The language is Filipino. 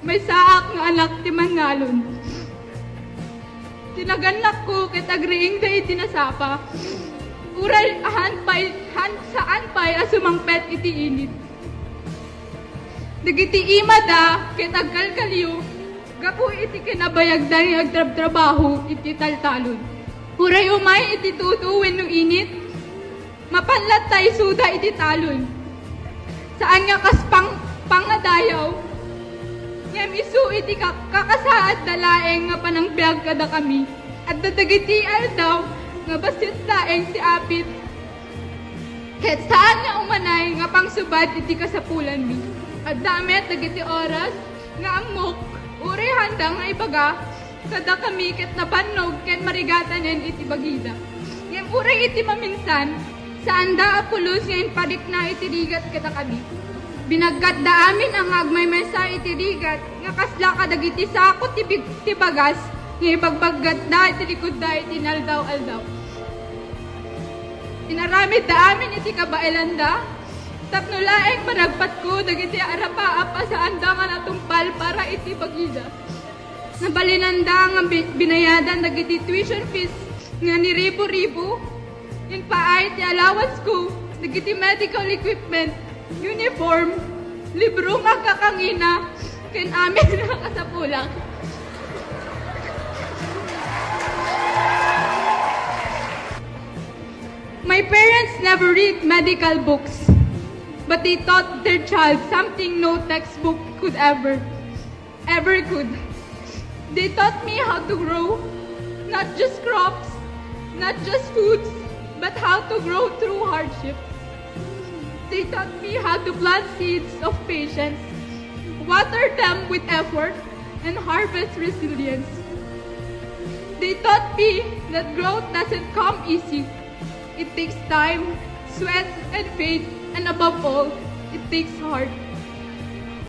may saak nga anak ti Manalon. Tinaganlak ko ket agriing da iti nasapa. Uray saan pay asumangpet iti init. Dagiti imada ket agkalkalyo gapu iti kinabayag da nga agtrabaho iti taltalon. Uray umay iti tutu wenno init. Mapanlat tay suda iti talon. Saan nga kaspang pangadayaw, ngem isu iti kakasaad dalaeng nga panangbiag kada kami, at dadagiti daw nga basit laeng si Apit. Ket saan nga umanay nga pangsubad iti kasapulan mi, at damet dagiti oras nga amok, uri handa nga ibaga, kada kami ket nabannog ken marigatanen iti bagida. Ngem uray iti maminsan, saan da apulos ngayon padik na itirigat kita kami. Binagkat da amin ang agmay mesa itirigat, nga kasla kadagiti sakot ti bagas, nga ipagbaggat da itirikod da itinaldaw-aldaw. Inaramid da amin iti kabailan da, tapno laeng panagpat ko dagiti arapa-apa saan da nga natumpal para iti bagida. Nabalinan da nga binayadan dagiti tuition fees nga ni ribo-ribo, yung paay ti allowance ko, nagiti medical equipment, uniform, libro nga kakangina, ken amin nga kasapulang. My parents never read medical books, but they taught their child something no textbook could ever could. They taught me how to grow, not just crops, not just foods, but how to grow through hardship. They taught me how to plant seeds of patience, water them with effort, and harvest resilience. They taught me that growth doesn't come easy. It takes time, sweat, and faith, and above all, it takes heart.